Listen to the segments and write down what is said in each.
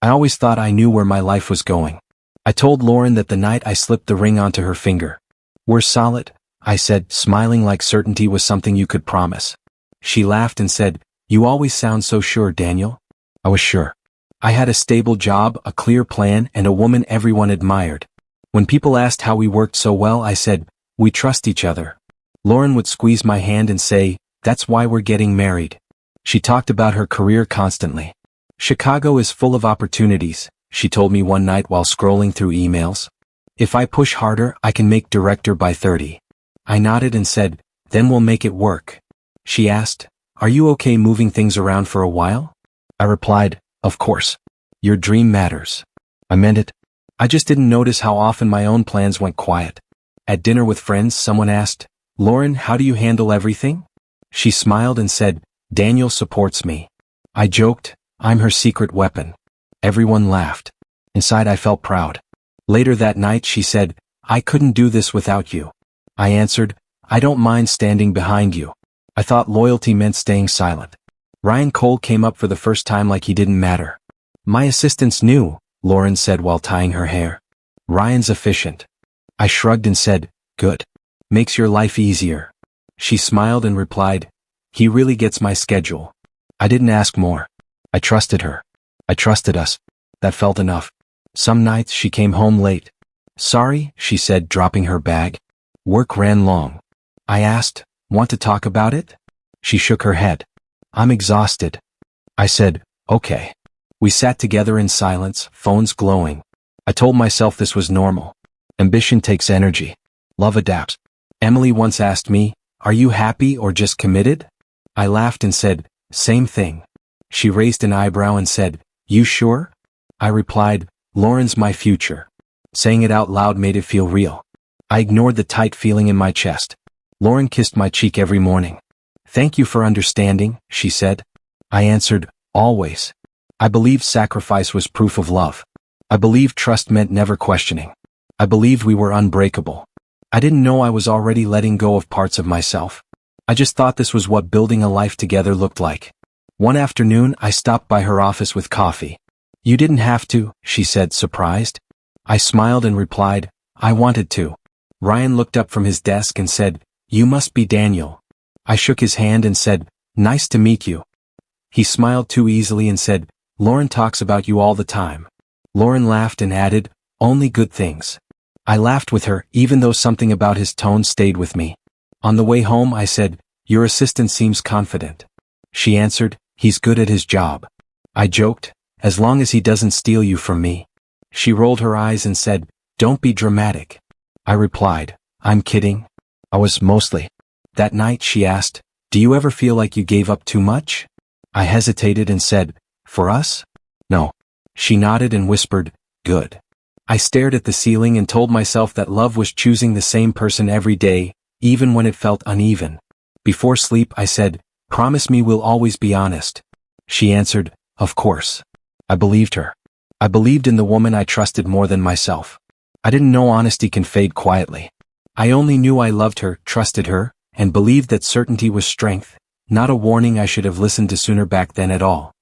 I always thought I knew where my life was going. I told Lauren that the night I slipped the ring onto her finger. "We're solid," I said, smiling like certainty was something you could promise. She laughed and said, "You always sound so sure, Daniel." I was sure. I had a stable job, a clear plan, and a woman everyone admired. When people asked how we worked so well, I said, "We trust each other." Lauren would squeeze my hand and say, "That's why we're getting married." She talked about her career constantly. "Chicago is full of opportunities," she told me one night while scrolling through emails. "If I push harder, I can make director by 30. I nodded and said, "Then we'll make it work." She asked, "Are you okay moving things around for a while?" I replied, "Of course. Your dream matters." I meant it. I just didn't notice how often my own plans went quiet. At dinner with friends, someone asked, "Lauren, how do you handle everything?" She smiled and said, "Daniel supports me." I joked, "I'm her secret weapon." Everyone laughed. Inside I felt proud. Later that night she said, "I couldn't do this without you." I answered, "I don't mind standing behind you." I thought loyalty meant staying silent. Ryan Cole came up for the first time like he didn't matter. "My assistants knew," Lauren said while tying her hair. "Ryan's efficient." I shrugged and said, "Good. Makes your life easier." She smiled and replied, "He really gets my schedule." I didn't ask more. I trusted her. I trusted us. That felt enough. Some nights she came home late. "Sorry," she said, dropping her bag. "Work ran long." I asked, "Want to talk about it?" She shook her head. "I'm exhausted." I said, "Okay." We sat together in silence, phones glowing. I told myself this was normal. Ambition takes energy. Love adapts. Emily once asked me, "Are you happy or just committed?" I laughed and said, "Same thing." She raised an eyebrow and said, "You sure?" I replied, "Lauren's my future." Saying it out loud made it feel real. I ignored the tight feeling in my chest. Lauren kissed my cheek every morning. "Thank you for understanding," she said. I answered, "Always." I believed sacrifice was proof of love. I believed trust meant never questioning. I believed we were unbreakable. I didn't know I was already letting go of parts of myself. I just thought this was what building a life together looked like. One afternoon, I stopped by her office with coffee. "You didn't have to," she said, surprised. I smiled and replied, "I wanted to." Ryan looked up from his desk and said, "You must be Daniel." I shook his hand and said, "Nice to meet you." He smiled too easily and said, "Lauren talks about you all the time." Lauren laughed and added, "Only good things." I laughed with her, even though something about his tone stayed with me. On the way home I said, "Your assistant seems confident." She answered, "He's good at his job." I joked, "As long as he doesn't steal you from me." She rolled her eyes and said, "Don't be dramatic." I replied, "I'm kidding." I was mostly. That night she asked, "Do you ever feel like you gave up too much?" I hesitated and said, "For us? No." She nodded and whispered, "Good." I stared at the ceiling and told myself that love was choosing the same person every day, even when it felt uneven. Before sleep I said, "Promise me we'll always be honest." She answered, "Of course." I believed her. I believed in the woman I trusted more than myself. I didn't know honesty can fade quietly. I only knew I loved her, trusted her, and believed that certainty was strength, not a warning I should have listened to sooner back then at all.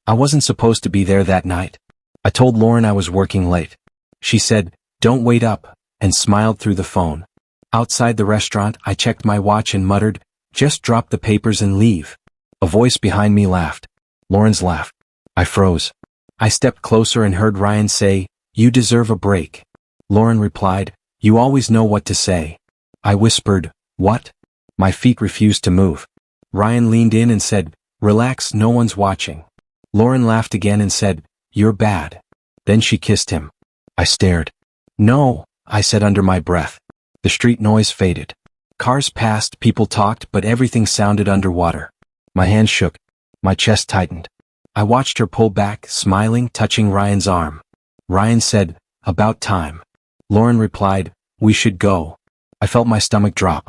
I wasn't supposed to be there that night. I told Lauren I was working late. She said, "Don't wait up," and smiled through the phone. Outside the restaurant, I checked my watch and muttered, "Just drop the papers and leave." A voice behind me laughed. Lauren's laugh. I froze. I stepped closer and heard Ryan say, "You deserve a break." Lauren replied, "You always know what to say." I whispered, "What?" My feet refused to move. Ryan leaned in and said, "Relax, no one's watching." Lauren laughed again and said, "You're bad." Then she kissed him. I stared. "No," I said under my breath. The street noise faded. Cars passed, people talked, but everything sounded underwater. My hands shook. My chest tightened. I watched her pull back, smiling, touching Ryan's arm. Ryan said, "About time." Lauren replied, "We should go." I felt my stomach drop.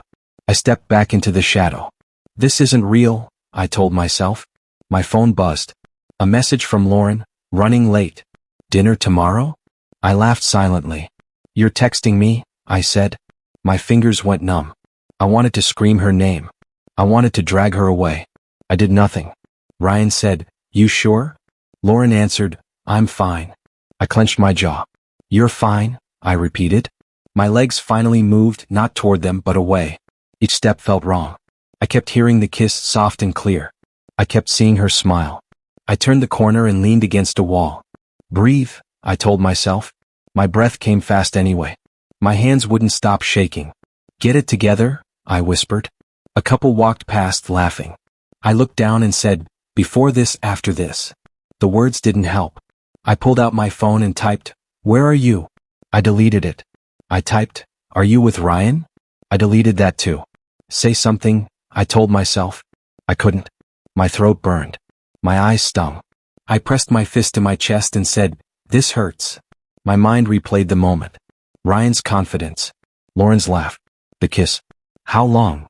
I stepped back into the shadow. "This isn't real," I told myself. My phone buzzed. A message from Lauren, "Running late. Dinner tomorrow?" I laughed silently. "You're texting me?" I said. My fingers went numb. I wanted to scream her name. I wanted to drag her away. I did nothing. Ryan said, "You sure?" Lauren answered, I'm fine. I clenched my jaw. You're fine, I repeated. My legs finally moved, not toward them but away. Each step felt wrong. I kept hearing the kiss soft and clear. I kept seeing her smile. I turned the corner and leaned against a wall. Breathe, I told myself. My breath came fast anyway. My hands wouldn't stop shaking. Get it together, I whispered. A couple walked past, laughing. I looked down and said, before this, after this. The words didn't help. I pulled out my phone and typed, where are you? I deleted it. I typed, are you with Ryan? I deleted that too. Say something, I told myself. I couldn't. My throat burned. My eyes stung. I pressed my fist to my chest and said, this hurts. My mind replayed the moment. Ryan's confidence. Lauren's laugh. The kiss. How long?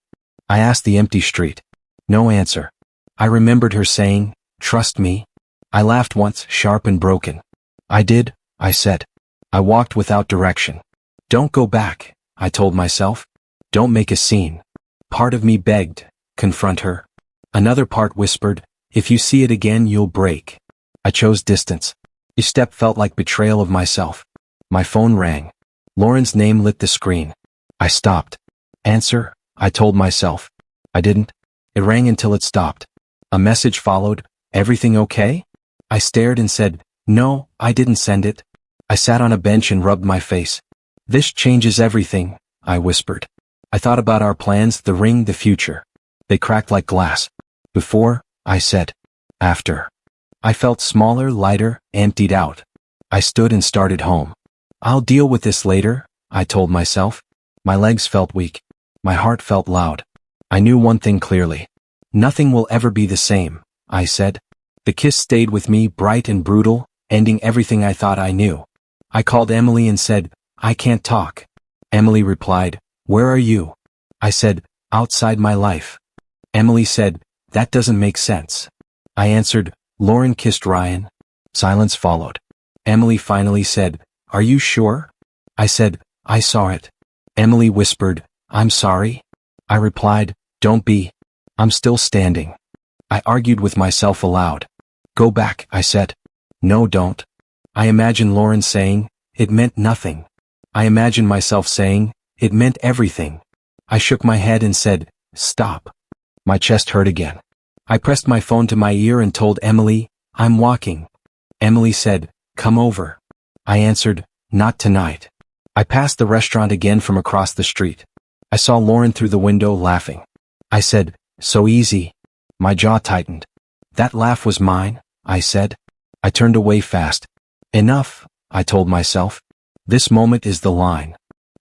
I asked the empty street. No answer. I remembered her saying, trust me. I laughed once, sharp and broken. I did, I said. I walked without direction. Don't go back, I told myself. Don't make a scene. Part of me begged, confront her. Another part whispered, if you see it again you'll break. I chose distance. Each step felt like betrayal of myself. My phone rang. Lauren's name lit the screen. I stopped. Answer, I told myself. I didn't. It rang until it stopped. A message followed, everything okay? I stared and said, no, I didn't send it. I sat on a bench and rubbed my face. This changes everything, I whispered. I thought about our plans, the ring, the future. They cracked like glass. Before, I said. After. I felt smaller, lighter, emptied out. I stood and started home. I'll deal with this later, I told myself. My legs felt weak. My heart felt loud. I knew one thing clearly. Nothing will ever be the same, I said. The kiss stayed with me, bright and brutal, ending everything I thought I knew. I called Emily and said, I can't talk. Emily replied, where are you? I said, outside my life. Emily said, that doesn't make sense. I answered, Lauren kissed Ryan. Silence followed. Emily finally said, are you sure? I said, I saw it. Emily whispered, I'm sorry. I replied, don't be. I'm still standing. I argued with myself aloud. Go back, I said. No, don't. I imagined Lauren saying, it meant nothing. I imagined myself saying, it meant everything. I shook my head and said, stop. My chest hurt again. I pressed my phone to my ear and told Emily, I'm walking. Emily said, come over. I answered, not tonight. I passed the restaurant again from across the street. I saw Lauren through the window laughing. I said, so easy. My jaw tightened. That laugh was mine, I said. I turned away fast. Enough, I told myself. This moment is the line.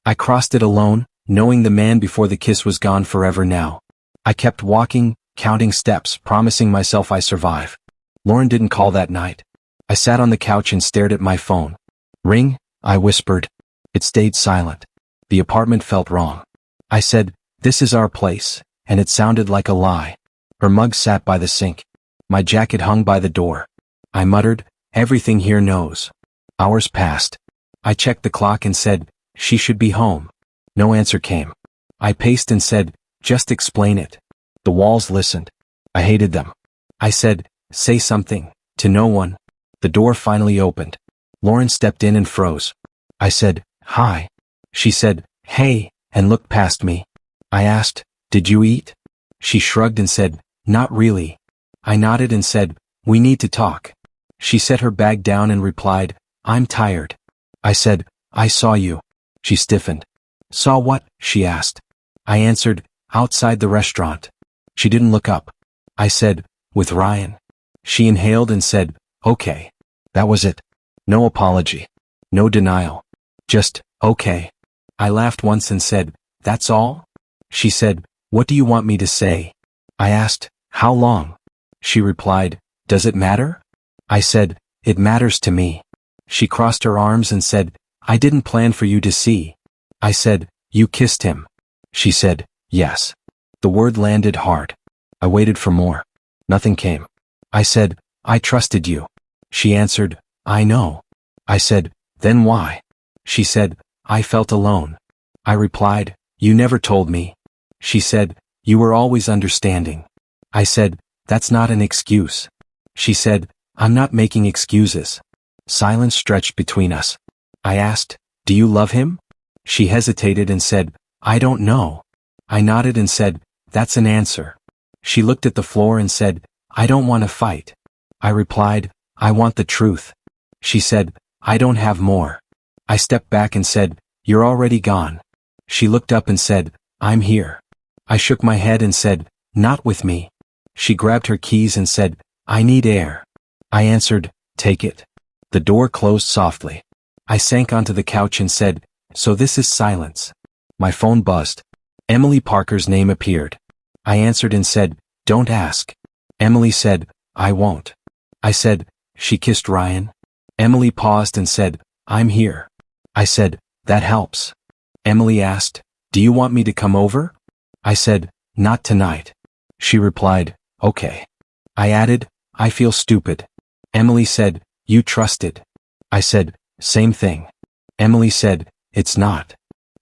I crossed it alone, knowing the man before the kiss was gone forever now. I kept walking, counting steps, promising myself I survive. Lauren didn't call that night. I sat on the couch and stared at my phone. Ring, I whispered. It stayed silent. The apartment felt wrong. I said, this is our place, and it sounded like a lie. Her mug sat by the sink. My jacket hung by the door. I muttered, everything here knows. Hours passed. I checked the clock and said, she should be home. No answer came. I paced and said, just explain it. The walls listened. I hated them. I said, say something, to no one. The door finally opened. Lauren stepped in and froze. I said, hi. She said, hey, and looked past me. I asked, did you eat? She shrugged and said, not really. I nodded and said, we need to talk. She set her bag down and replied, I'm tired. I said, I saw you. She stiffened. Saw what? She asked. I answered, outside the restaurant. She didn't look up. I said, with Ryan. She inhaled and said, okay. That was it. No apology. No denial. Just, okay. I laughed once and said, that's all? She said, what do you want me to say? I asked, how long? She replied, does it matter? I said, it matters to me. She crossed her arms and said, I didn't plan for you to see. I said, you kissed him. She said, yes. The word landed hard. I waited for more. Nothing came. I said, I trusted you. She answered, I know. I said, then why? She said, I felt alone. I replied, you never told me. She said, you were always understanding. I said, that's not an excuse. She said, I'm not making excuses. Silence stretched between us. I asked, "Do you love him?" She hesitated and said, "I don't know." I nodded and said, "That's an answer." She looked at the floor and said, "I don't want to fight." I replied, "I want the truth." She said, "I don't have more." I stepped back and said, "You're already gone." She looked up and said, "I'm here." I shook my head and said, "Not with me." She grabbed her keys and said, "I need air." I answered, "Take it." The door closed softly. I sank onto the couch and said, "So this is silence." My phone buzzed. Emily Parker's name appeared. I answered and said, "Don't ask." Emily said, "I won't." I said, "She kissed Ryan?" Emily paused and said, "I'm here." I said, "That helps." Emily asked, "Do you want me to come over?" I said, "Not tonight." She replied, "Okay." I added, "I feel stupid." Emily said, "You trusted." I said, "Same thing." Emily said, "It's not."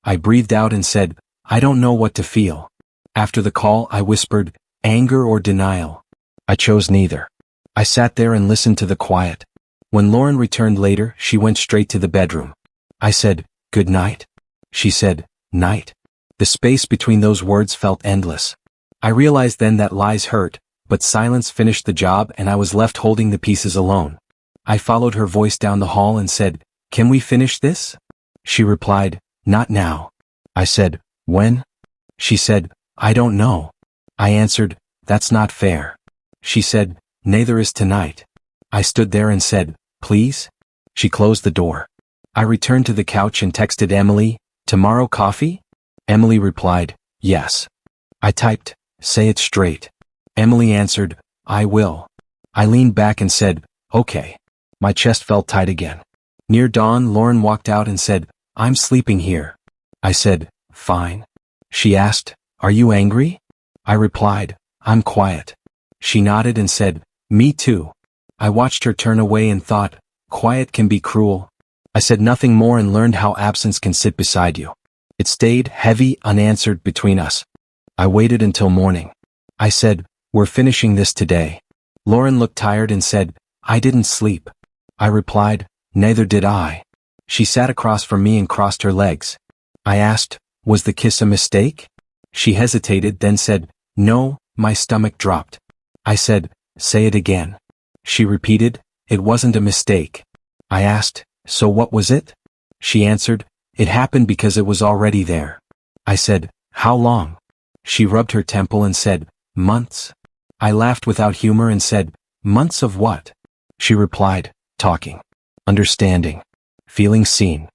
I breathed out and said, "I don't know what to feel." After the call I whispered, "Anger or denial?" I chose neither. I sat there and listened to the quiet. When Lauren returned later, she went straight to the bedroom. I said, "Good night." She said, "Night." The space between those words felt endless. I realized then that lies hurt, but silence finished the job and I was left holding the pieces alone. I followed her voice down the hall and said, "Can we finish this?" She replied, "Not now." I said, "When?" She said, "I don't know." I answered, "That's not fair." She said, "Neither is tonight." I stood there and said, "Please?" She closed the door. I returned to the couch and texted Emily, "Tomorrow coffee?" Emily replied, "Yes." I typed, "Say it straight." Emily answered, "I will." I leaned back and said, "Okay." My chest felt tight again. Near dawn, Lauren walked out and said, "I'm sleeping here." I said, "Fine." She asked, "Are you angry?" I replied, "I'm quiet." She nodded and said, "Me too." I watched her turn away and thought, quiet can be cruel. I said nothing more and learned how absence can sit beside you. It stayed heavy, unanswered between us. I waited until morning. I said, "We're finishing this today." Lauren looked tired and said, "I didn't sleep." I replied, "Neither did I." She sat across from me and crossed her legs. I asked, "Was the kiss a mistake?" She hesitated, then said, "No." My stomach dropped. I said, "Say it again." She repeated, "It wasn't a mistake." I asked, "So what was it?" She answered, "It happened because it was already there." I said, "How long?" She rubbed her temple and said, "Months." I laughed without humor and said, "Months of what?" She replied, "Talking. Understanding. Feeling seen."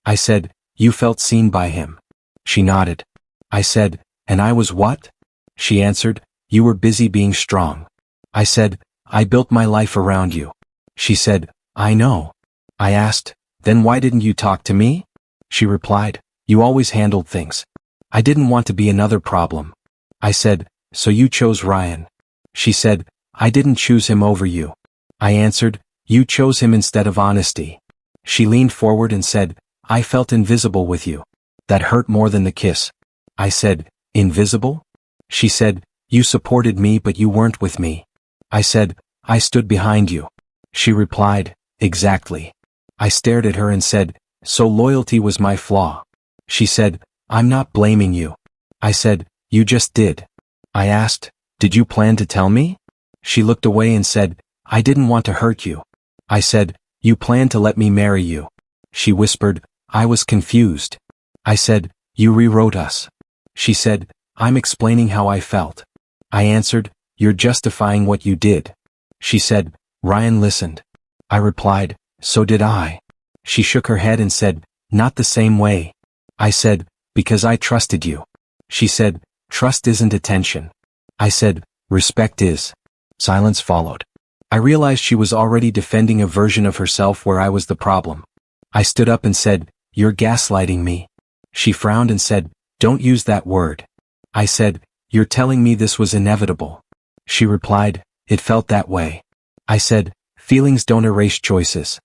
I said, "You felt seen by him." She nodded. I said, "And I was what?" She answered, "You were busy being strong." I said, "I built my life around you." She said, "I know." I asked, "Then why didn't you talk to me?" She replied, "You always handled things. I didn't want to be another problem." I said, "So you chose Ryan." She said, "I didn't choose him over you." I answered, "You chose him instead of honesty." She leaned forward and said, "I felt invisible with you. That hurt more than the kiss." I said, "Invisible?" She said, "You supported me but you weren't with me." I said, "I stood behind you." She replied, "Exactly." I stared at her and said, "So loyalty was my flaw." She said, "I'm not blaming you." I said, "You just did." I asked, "Did you plan to tell me?" She looked away and said, "I didn't want to hurt you." I said, "You planned to let me marry you." She whispered, "I was confused." I said, "You rewrote us." She said, "I'm explaining how I felt." I answered, "You're justifying what you did." She said, "Ryan listened." I replied, "So did I." She shook her head and said, "Not the same way." I said, "Because I trusted you." She said, "Trust isn't attention." I said, "Respect is." Silence followed. I realized she was already defending a version of herself where I was the problem. I stood up and said, "You're gaslighting me." She frowned and said, "Don't use that word." I said, "You're telling me this was inevitable." She replied, "It felt that way." I said, "Feelings don't erase choices."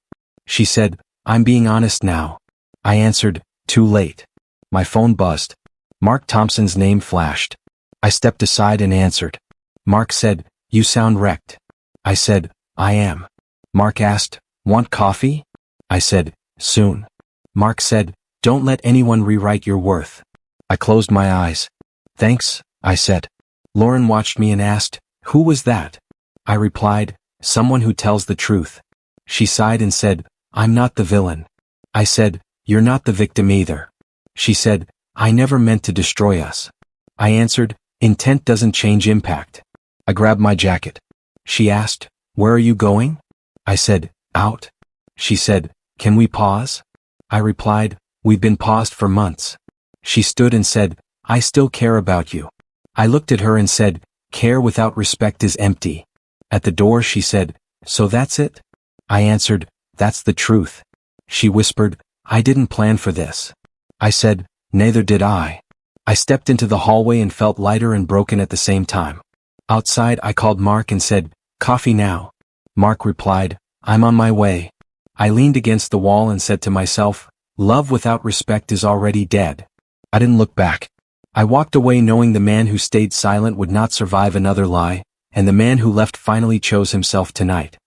She said, "I'm being honest now." I answered, "Too late." My phone buzzed. Mark Thompson's name flashed. I stepped aside and answered. Mark said, "You sound wrecked." I said, "I am." Mark asked, Want coffee? I said, soon. Mark said, don't let anyone rewrite your worth. I closed my eyes. Thanks, I said. Lauren watched me and asked, who was that? I replied, someone who tells the truth. She sighed and said, I'm not the villain. I said, you're not the victim either. She said, I never meant to destroy us. I answered, intent doesn't change impact. I grabbed my jacket. She asked, where are you going? I said, out. She said, can we pause? I replied, we've been paused for months. She stood and said, I still care about you. I looked at her and said, care without respect is empty. At the door she said, so that's it? I answered, that's the truth. She whispered, I didn't plan for this. I said, neither did I. I stepped into the hallway and felt lighter and broken at the same time. Outside I called Mark and said, coffee now. Mark replied, I'm on my way. I leaned against the wall and said to myself, love without respect is already dead. I didn't look back. I walked away knowing the man who stayed silent would not survive another lie, and the man who left finally chose himself tonight.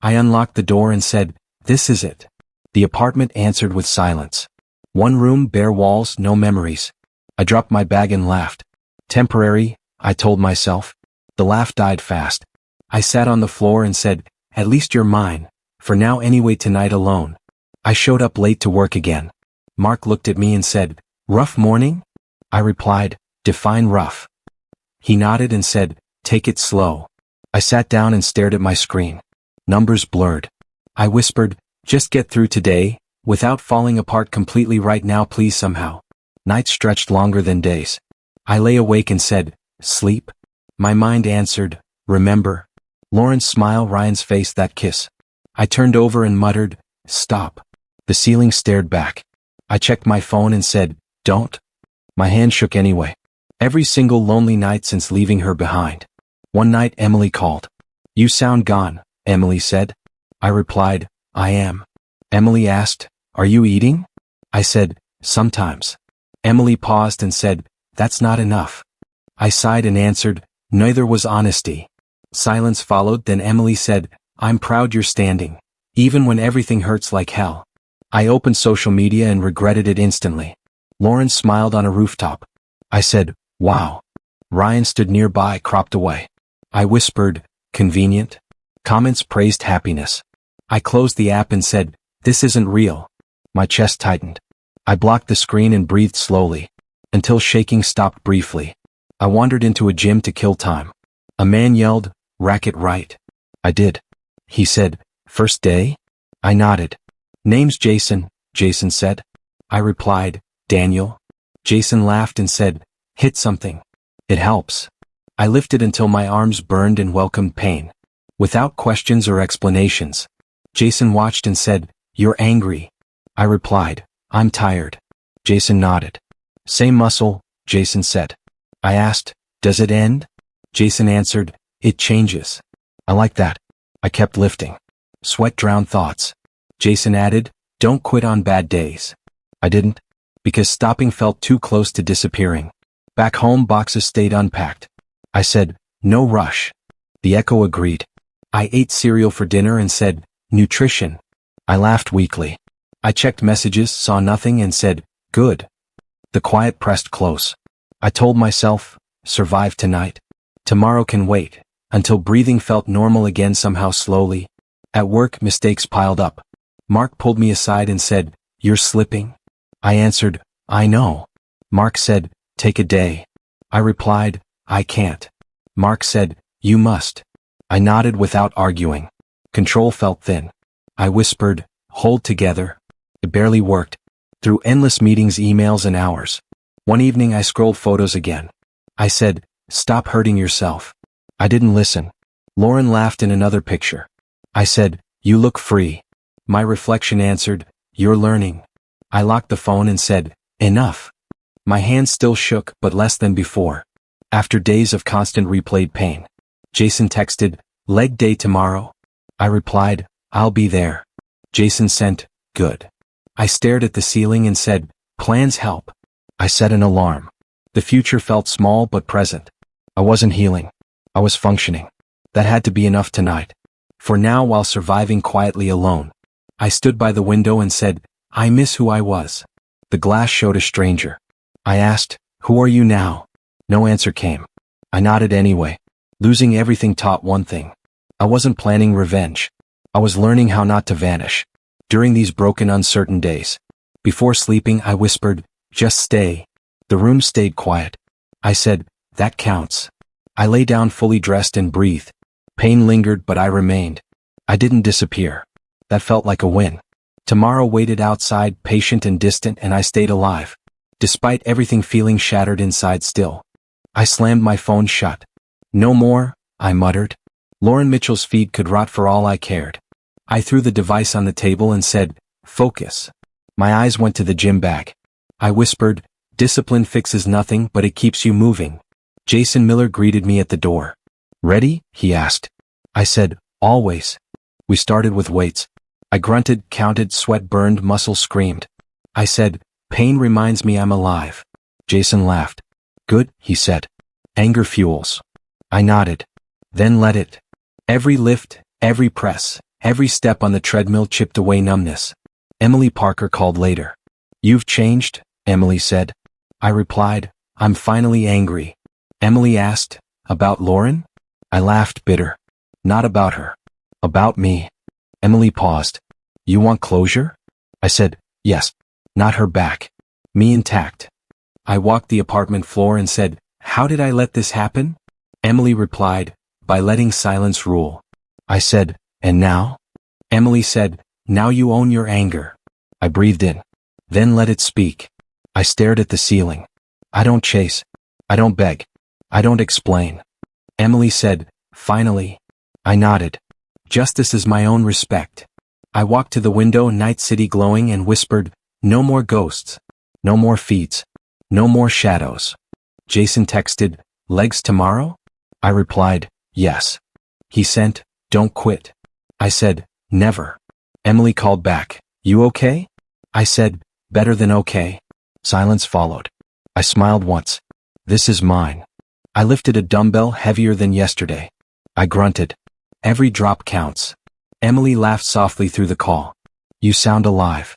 I unlocked the door and said, this is it. The apartment answered with silence. One room, bare walls, no memories. I dropped my bag and laughed. Temporary, I told myself. The laugh died fast. I sat on the floor and said, at least you're mine, for now anyway tonight alone. I showed up late to work again. Mark looked at me and said, rough morning? I replied, define rough. He nodded and said, take it slow. I sat down and stared at my screen. Numbers blurred. I whispered, just get through today, without falling apart completely right now please somehow. Nights stretched longer than days. I lay awake and said, sleep? My mind answered, remember. Lauren's smile, Ryan's face, that kiss. I turned over and muttered, stop. The ceiling stared back. I checked my phone and said, don't. My hand shook anyway. Every single lonely night since leaving her behind. One night Emily called. You sound gone, Emily said. I replied, I am. Emily asked, are you eating? I said, sometimes. Emily paused and said, that's not enough. I sighed and answered, neither was honesty. Silence followed, then Emily said, I'm proud you're standing, even when everything hurts like hell. I opened social media and regretted it instantly. Lauren smiled on a rooftop. I said, wow. Ryan stood nearby, cropped away. I whispered, convenient. Comments praised happiness. I closed the app and said, this isn't real. My chest tightened. I blocked the screen and breathed slowly, until shaking stopped briefly. I wandered into a gym to kill time. A man yelled, racket right. I did. He said, first day? I nodded. Name's Jason, Jason said. I replied, Daniel. Jason laughed and said, hit something. It helps. I lifted until my arms burned and welcomed pain. Without questions or explanations. Jason watched and said, you're angry. I replied, I'm tired. Jason nodded. Same muscle, Jason said. I asked, does it end? Jason answered, it changes. I like that. I kept lifting. Sweat drowned thoughts. Jason added, don't quit on bad days. I didn't. Because stopping felt too close to disappearing. Back home, boxes stayed unpacked. I said, no rush. The echo agreed. I ate cereal for dinner and said, nutrition. I laughed weakly. I checked messages, saw nothing and said, good. The quiet pressed close. I told myself, survive tonight. Tomorrow can wait, until breathing felt normal again somehow slowly. At work, mistakes piled up. Mark pulled me aside and said, you're slipping? I answered, I know. Mark said, take a day. I replied, I can't. Mark said, you must. I nodded without arguing. Control felt thin. I whispered, hold together. It barely worked. Through endless meetings, emails, and hours. One evening I scrolled photos again. I said, stop hurting yourself. I didn't listen. Lauren laughed in another picture. I said, you look free. My reflection answered, you're learning. I locked the phone and said, enough. My hands still shook, but less than before. After days of constant replayed pain. Jason texted, leg day tomorrow. I replied, I'll be there. Jason sent, good. I stared at the ceiling and said, plans help. I set an alarm. The future felt small but present. I wasn't healing. I was functioning. That had to be enough tonight. For now, while surviving quietly alone. I stood by the window and said, I miss who I was. The glass showed a stranger. I asked, who are you now? No answer came. I nodded anyway. Losing everything taught one thing. I wasn't planning revenge. I was learning how not to vanish. During these broken, uncertain days. Before sleeping, I whispered, just stay. The room stayed quiet. I said, that counts. I lay down fully dressed and breathed. Pain lingered, but I remained. I didn't disappear. That felt like a win. Tomorrow waited outside, patient and distant, and I stayed alive. Despite everything feeling shattered inside still. I slammed my phone shut. No more, I muttered. Lauren Mitchell's feed could rot for all I cared. I threw the device on the table and said, focus. My eyes went to the gym bag. I whispered, discipline fixes nothing, but it keeps you moving. Jason Miller greeted me at the door. Ready? He asked. I said, always. We started with weights. I grunted, counted, sweat burned, muscle screamed. I said, pain reminds me I'm alive. Jason laughed. Good, he said. Anger fuels. I nodded. Then let it. Every lift, every press, every step on the treadmill chipped away numbness. Emily Parker called later. You've changed, Emily said. I replied, I'm finally angry. Emily asked, about Lauren? I laughed, bitter. Not about her. About me. Emily paused. You want closure? I said, yes. Not her back. Me intact. I walked the apartment floor and said, how did I let this happen? Emily replied, by letting silence rule. I said, and now? Emily said, now you own your anger. I breathed in. Then let it speak. I stared at the ceiling. I don't chase. I don't beg. I don't explain. Emily said, finally. I nodded. Justice is my own respect. I walked to the window, night city glowing, and whispered, no more ghosts. No more feeds. No more shadows. Jason texted, legs tomorrow? I replied, yes. He sent, don't quit. I said, never. Emily called back, you okay? I said, better than okay. Silence followed. I smiled once. This is mine. I lifted a dumbbell heavier than yesterday. I grunted. Every drop counts. Emily laughed softly through the call. You sound alive.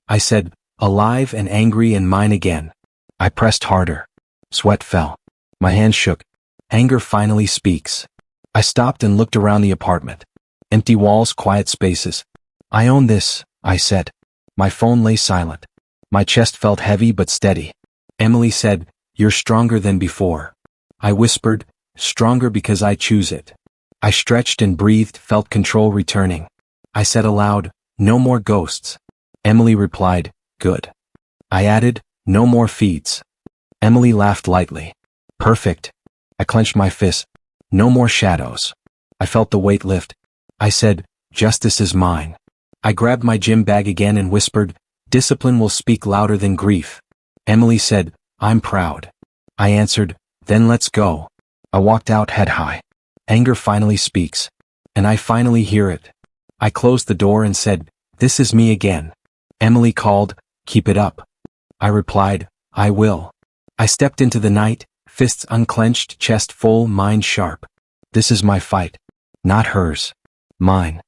I said, alive and angry and mine again. I pressed harder. Sweat fell. My hands shook. Anger finally speaks. I stopped and looked around the apartment. Empty walls, quiet spaces. I own this, I said. My phone lay silent. My chest felt heavy but steady. Emily said, you're stronger than before. I whispered, stronger because I choose it. I stretched and breathed, felt control returning. I said aloud, no more ghosts. Emily replied, good. I added, no more feeds. Emily laughed lightly. Perfect. I clenched my fist. No more shadows. I felt the weight lift. I said, justice is mine. I grabbed my gym bag again and whispered, discipline will speak louder than grief. Emily said, I'm proud. I answered, then let's go. I walked out head high. Anger finally speaks. And I finally hear it. I closed the door and said, this is me again. Emily called, keep it up. I replied, I will. I stepped into the night, fists unclenched, chest full, mind sharp. This is my fight. Not hers. Mine.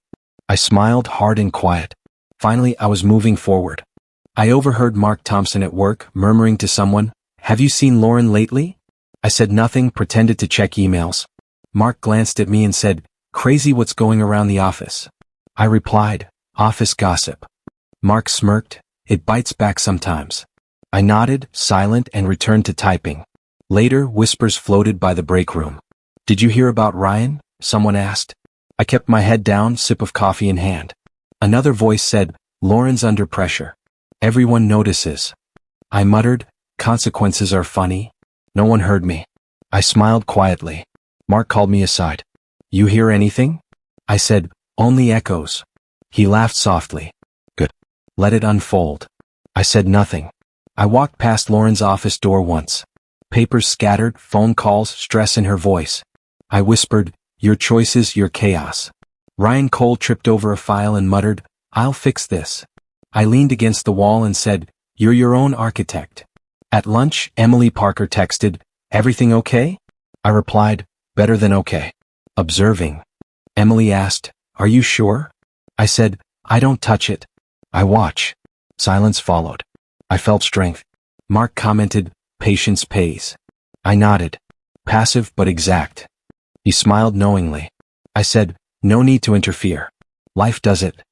I smiled hard and quiet. Finally, I was moving forward. I overheard Mark Thompson at work, murmuring to someone, have you seen Lauren lately? I said nothing, pretended to check emails. Mark glanced at me and said, crazy what's going around the office. I replied, office gossip. Mark smirked, it bites back sometimes. I nodded, silent, and returned to typing. Later, whispers floated by the break room. Did you hear about Ryan? Someone asked. I kept my head down, sip of coffee in hand. Another voice said, Lauren's under pressure. Everyone notices. I muttered, consequences are funny. No one heard me. I smiled quietly. Mark called me aside. You hear anything? I said, only echoes. He laughed softly. Good. Let it unfold. I said nothing. I walked past Lauren's office door once. Papers scattered, phone calls, stress in her voice. I whispered, your choices, your chaos. Ryan Cole tripped over a file and muttered, I'll fix this. I leaned against the wall and said, you're your own architect. At lunch, Emily Parker texted, everything okay? I replied, better than okay. Observing. Emily asked, are you sure? I said, I don't touch it. I watch. Silence followed. I felt strength. Mark commented, patience pays. I nodded. Passive but exact. He smiled knowingly. I said, no need to interfere. Life does it.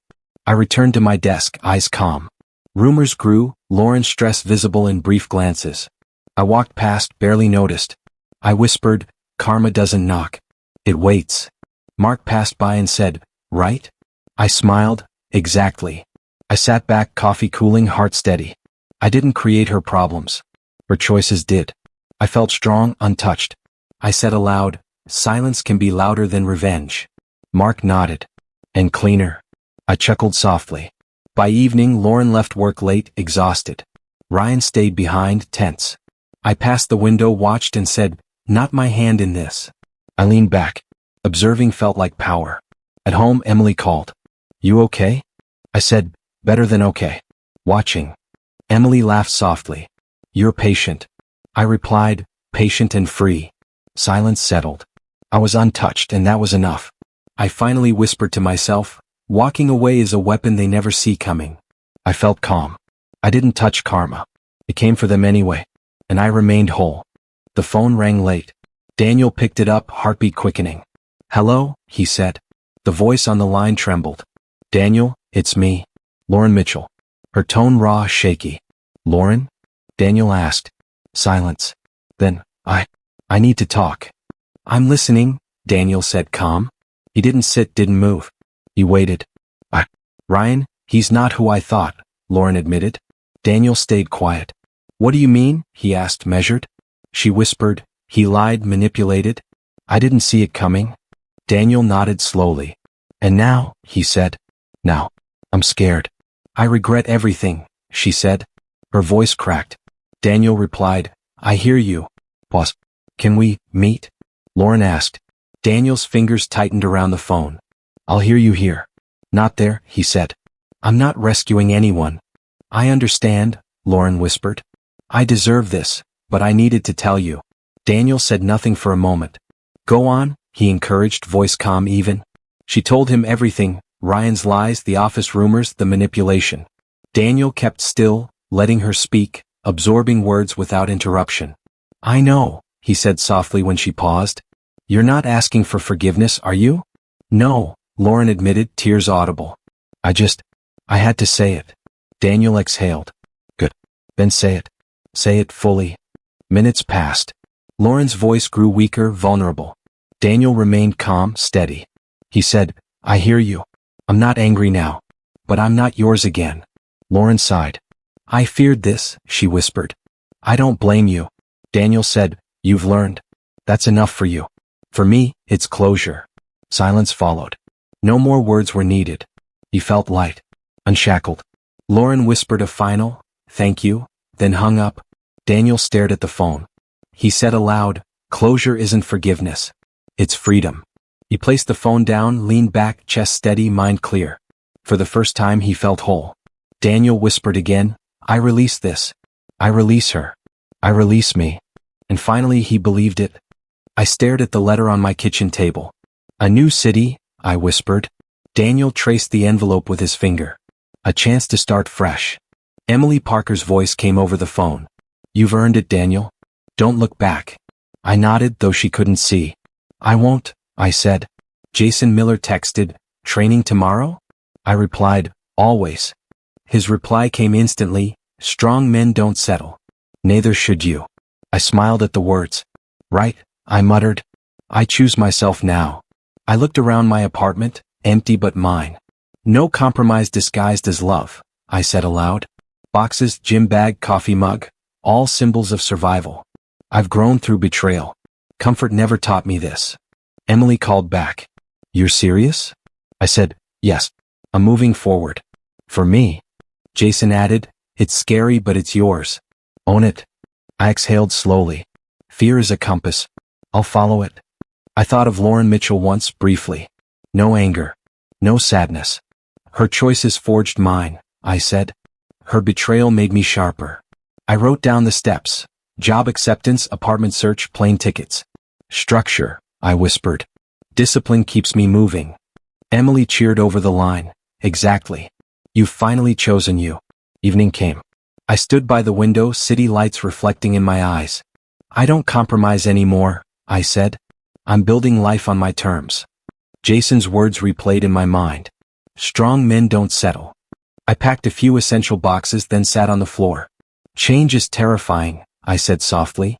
I returned to my desk, eyes calm. Rumors grew, Lauren's stress visible in brief glances. I walked past, barely noticed. I whispered, karma doesn't knock. It waits. Mark passed by and said, right? I smiled, exactly. I sat back, coffee cooling, heart steady. I didn't create her problems. Her choices did. I felt strong, untouched. I said aloud, silence can be louder than revenge. Mark nodded. And cleaner. I chuckled softly. By evening, Lauren left work late, exhausted. Ryan stayed behind, tense. I passed the window, watched and said, not my hand in this. I leaned back. Observing felt like power. At home, Emily called. You okay? I said, better than okay. Watching. Emily laughed softly. You're patient. I replied, patient and free. Silence settled. I was untouched and that was enough. I finally whispered to myself, walking away is a weapon they never see coming. I felt calm. I didn't touch karma. It came for them anyway. And I remained whole. The phone rang late. Daniel picked it up, heartbeat quickening. Hello, he said. The voice on the line trembled. Daniel, it's me. Lauren Mitchell. Her tone raw, shaky. Lauren? Daniel asked. Silence. Then, I need to talk. I'm listening, Daniel said calm. He didn't sit, didn't move. He waited. Ryan, he's not who I thought, Lauren admitted. Daniel stayed quiet. What do you mean? He asked, measured. She whispered, he lied, manipulated. I didn't see it coming. Daniel nodded slowly. And now, he said. Now, I'm scared. I regret everything, she said. Her voice cracked. Daniel replied, I hear you. Boss, can we meet? Lauren asked. Daniel's fingers tightened around the phone. I'll hear you here. Not there, he said. I'm not rescuing anyone. I understand, Lauren whispered. I deserve this, but I needed to tell you. Daniel said nothing for a moment. Go on, he encouraged, voice calm even. She told him everything, Ryan's lies, the office rumors, the manipulation. Daniel kept still, letting her speak, absorbing words without interruption. I know, he said softly when she paused. You're not asking for forgiveness, are you? No, Lauren admitted, tears audible. I had to say it. Daniel exhaled. Good. Then say it. Say it fully. Minutes passed. Lauren's voice grew weaker, vulnerable. Daniel remained calm, steady. He said, I hear you. I'm not angry now. But I'm not yours again. Lauren sighed. I feared this, she whispered. I don't blame you. Daniel said, you've learned. That's enough for you. For me, it's closure. Silence followed. No more words were needed. He felt light. Unshackled. Lauren whispered a final, thank you, then hung up. Daniel stared at the phone. He said aloud, closure isn't forgiveness. It's freedom. He placed the phone down, leaned back, chest steady, mind clear. For the first time he felt whole. Daniel whispered again, I release this. I release her. I release me. And finally he believed it. I stared at the letter on my kitchen table. A new city, I whispered. Daniel traced the envelope with his finger. A chance to start fresh. Emily Parker's voice came over the phone. You've earned it, Daniel. Don't look back. I nodded, though she couldn't see. I won't, I said. Jason Miller texted, training tomorrow? I replied, always. His reply came instantly, strong men don't settle. Neither should you. I smiled at the words. Right, I muttered. I choose myself now. I looked around my apartment, empty but mine. No compromise disguised as love, I said aloud. Boxes, gym bag, coffee mug, all symbols of survival. I've grown through betrayal. Comfort never taught me this. Emily called back. You're serious? I said, yes. I'm moving forward. For me. Jason added, it's scary but it's yours. Own it. I exhaled slowly. Fear is a compass. I'll follow it. I thought of Lauren Mitchell once, briefly. No anger. No sadness. Her choices forged mine, I said. Her betrayal made me sharper. I wrote down the steps. Job acceptance, apartment search, plane tickets. Structure, I whispered. Discipline keeps me moving. Emily cheered over the line. exactly. You've finally chosen you. Evening came. I stood by the window, city lights reflecting in my eyes. I don't compromise anymore, I said. I'm building life on my terms. Jason's words replayed in my mind. Strong men don't settle. I packed a few essential boxes, then sat on the floor. Change is terrifying, I said softly.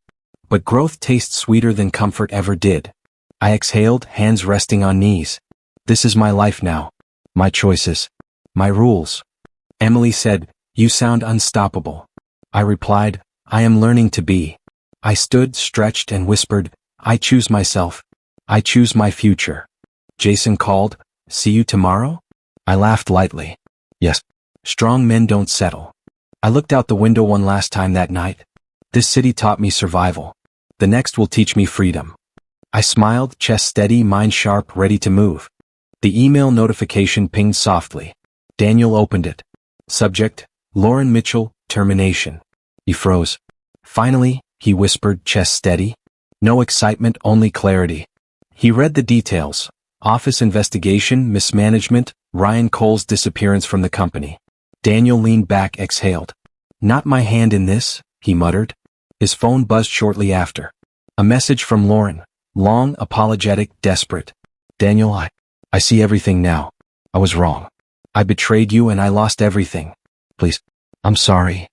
But growth tastes sweeter than comfort ever did. I exhaled, hands resting on knees. This is my life now. My choices. My rules. Emily said, "You sound unstoppable." I replied, "I am learning to be." I stood, stretched, and whispered, "I choose myself. I choose my future." Jason called, "See you tomorrow?" I laughed lightly. Yes. Strong men don't settle. I looked out the window one last time that night. This city taught me survival. The next will teach me freedom. I smiled, chest steady, mind sharp, ready to move. The email notification pinged softly. Daniel opened it. Subject, Lauren Mitchell, termination. He froze. Finally, he whispered, chest steady. No excitement, only clarity. He read the details. Office investigation, mismanagement, Ryan Cole's disappearance from the company. Daniel leaned back, exhaled. Not my hand in this, he muttered. His phone buzzed shortly after. A message from Lauren. Long, apologetic, desperate. Daniel, I see everything now. I was wrong. I betrayed you and I lost everything. Please. I'm sorry.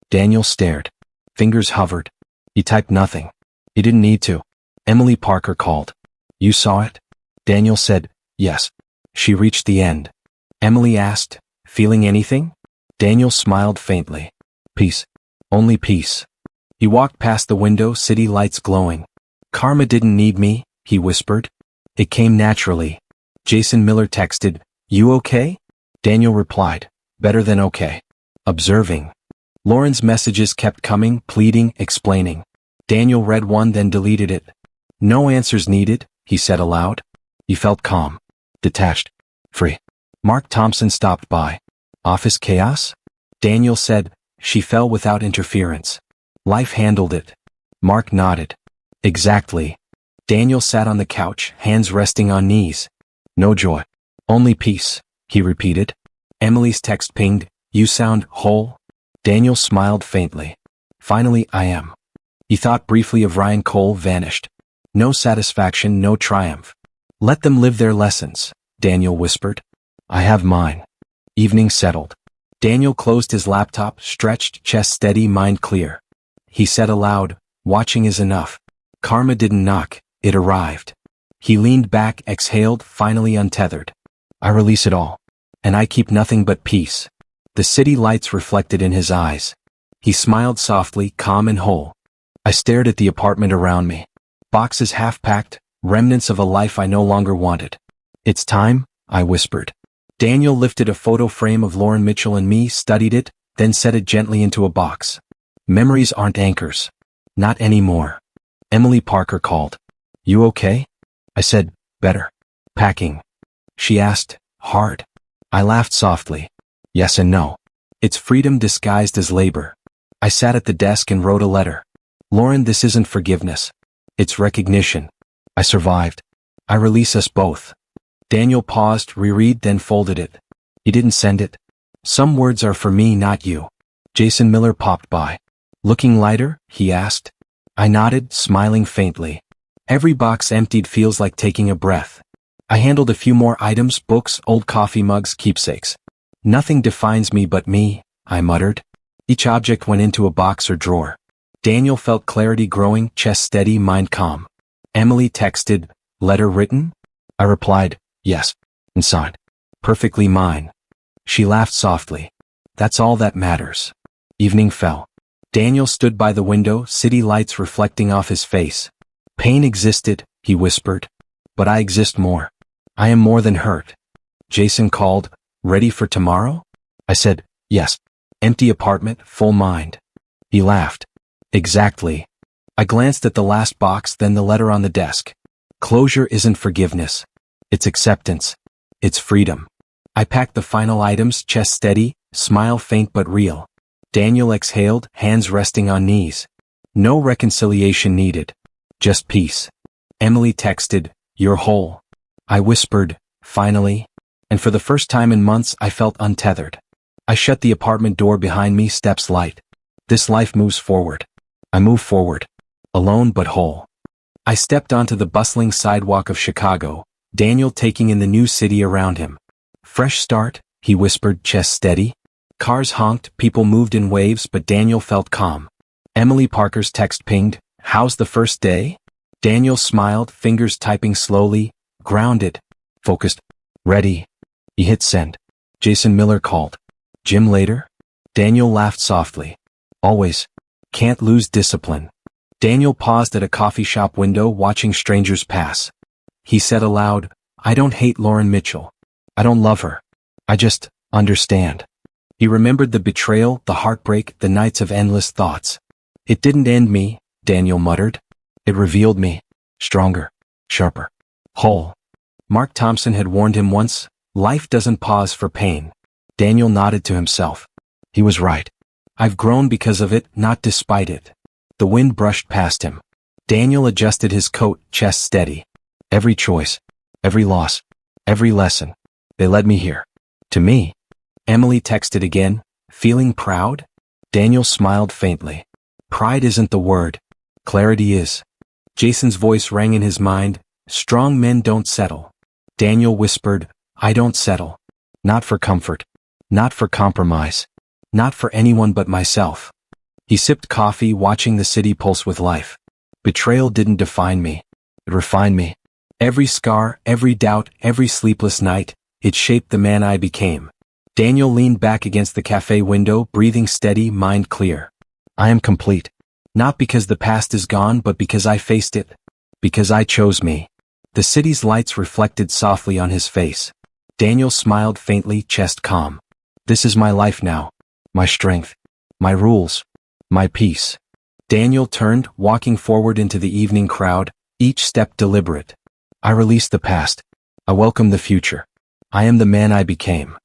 Daniel stared. Fingers hovered. He typed nothing. He didn't need to. Emily Parker called. You saw it? Daniel said, yes. She reached the end. Emily asked, feeling anything? Daniel smiled faintly. Peace. Only peace. He walked past the window, city lights glowing. Karma didn't need me, he whispered. It came naturally. Jason Miller texted, you okay? Daniel replied, better than okay. Observing. Lauren's messages kept coming, pleading, explaining. Daniel read one, then deleted it. No answers needed, he said aloud. He felt calm, detached, free. Mark Thompson stopped by. Office chaos? Daniel said, she fell without interference. Life handled it. Mark nodded. Exactly. Daniel sat on the couch, hands resting on knees. No joy. Only peace, he repeated. Emily's text pinged, you sound whole? Daniel smiled faintly. Finally, I am. He thought briefly of Ryan Cole, vanished. No satisfaction, no triumph. Let them live their lessons, Daniel whispered. I have mine. Evening settled. Daniel closed his laptop, stretched, chest steady, mind clear. He said aloud, watching is enough. Karma didn't knock, it arrived. He leaned back, exhaled, finally untethered. I release it all. And I keep nothing but peace. The city lights reflected in his eyes. He smiled softly, calm and whole. I stared at the apartment around me. Boxes half-packed, remnants of a life I no longer wanted. It's time, I whispered. Daniel lifted a photo frame of Lauren Mitchell and me, studied it, then set it gently into a box. Memories aren't anchors. Not anymore. Emily Parker called. You okay? I said, better. Packing. She asked, hard? I laughed softly. Yes and no. It's freedom disguised as labor. I sat at the desk and wrote a letter. Lauren, this isn't forgiveness. It's recognition. I survived. I release us both. Daniel paused, reread, then folded it. He didn't send it. Some words are for me, not you. Jason Miller popped by. Looking lighter? He asked. I nodded, smiling faintly. Every box emptied feels like taking a breath. I handled a few more items, books, old coffee mugs, keepsakes. Nothing defines me but me, I muttered. Each object went into a box or drawer. Daniel felt clarity growing, chest steady, mind calm. Emily texted, letter written? I replied, yes, and signed. Perfectly mine. She laughed softly. That's all that matters. Evening fell. Daniel stood by the window, city lights reflecting off his face. Pain existed, he whispered. But I exist more. I am more than hurt. Jason called, ready for tomorrow? I said, yes. Empty apartment, full mind. He laughed. Exactly. I glanced at the last box, then the letter on the desk. Closure isn't forgiveness. It's acceptance. It's freedom. I packed the final items, chest steady, smile faint but real. Daniel exhaled, hands resting on knees. No reconciliation needed. Just peace. Emily texted, you're whole. I whispered, finally. And for the first time in months I felt untethered. I shut the apartment door behind me, steps light. This life moves forward. I move forward. Alone but whole. I stepped onto the bustling sidewalk of Chicago, Daniel taking in the new city around him. Fresh start, he whispered, chest steady. Cars honked, people moved in waves, but Daniel felt calm. Emily Parker's text pinged, "How's the first day?" Daniel smiled, fingers typing slowly, grounded, focused, ready. He hit send. Jason Miller called. "Gym later?" Daniel laughed softly. "Always. Can't lose discipline." Daniel paused at a coffee shop window watching strangers pass. He said aloud, "I don't hate Lauren Mitchell. I don't love her. I just understand." He remembered the betrayal, the heartbreak, the nights of endless thoughts. "It didn't end me," Daniel muttered. "It revealed me. Stronger. Sharper. Whole." Mark Thompson had warned him once, life doesn't pause for pain. Daniel nodded to himself. He was right. I've grown because of it, not despite it. The wind brushed past him. Daniel adjusted his coat, chest steady. Every choice, every loss, every lesson, they led me here. To me. Emily texted again, "Feeling proud?" Daniel smiled faintly. "Pride isn't the word. Clarity is." Jason's voice rang in his mind, "Strong men don't settle." Daniel whispered, "I don't settle. Not for comfort. Not for compromise. Not for anyone but myself." He sipped coffee, watching the city pulse with life. Betrayal didn't define me. It refined me. Every scar, every doubt, every sleepless night, it shaped the man I became. Daniel leaned back against the cafe window, breathing steady, mind clear. I am complete. Not because the past is gone, but because I faced it. Because I chose me. The city's lights reflected softly on his face. Daniel smiled faintly, chest calm. This is my life now. My strength. My rules. My peace. Daniel turned, walking forward into the evening crowd, each step deliberate. I release the past. I welcome the future. I am the man I became.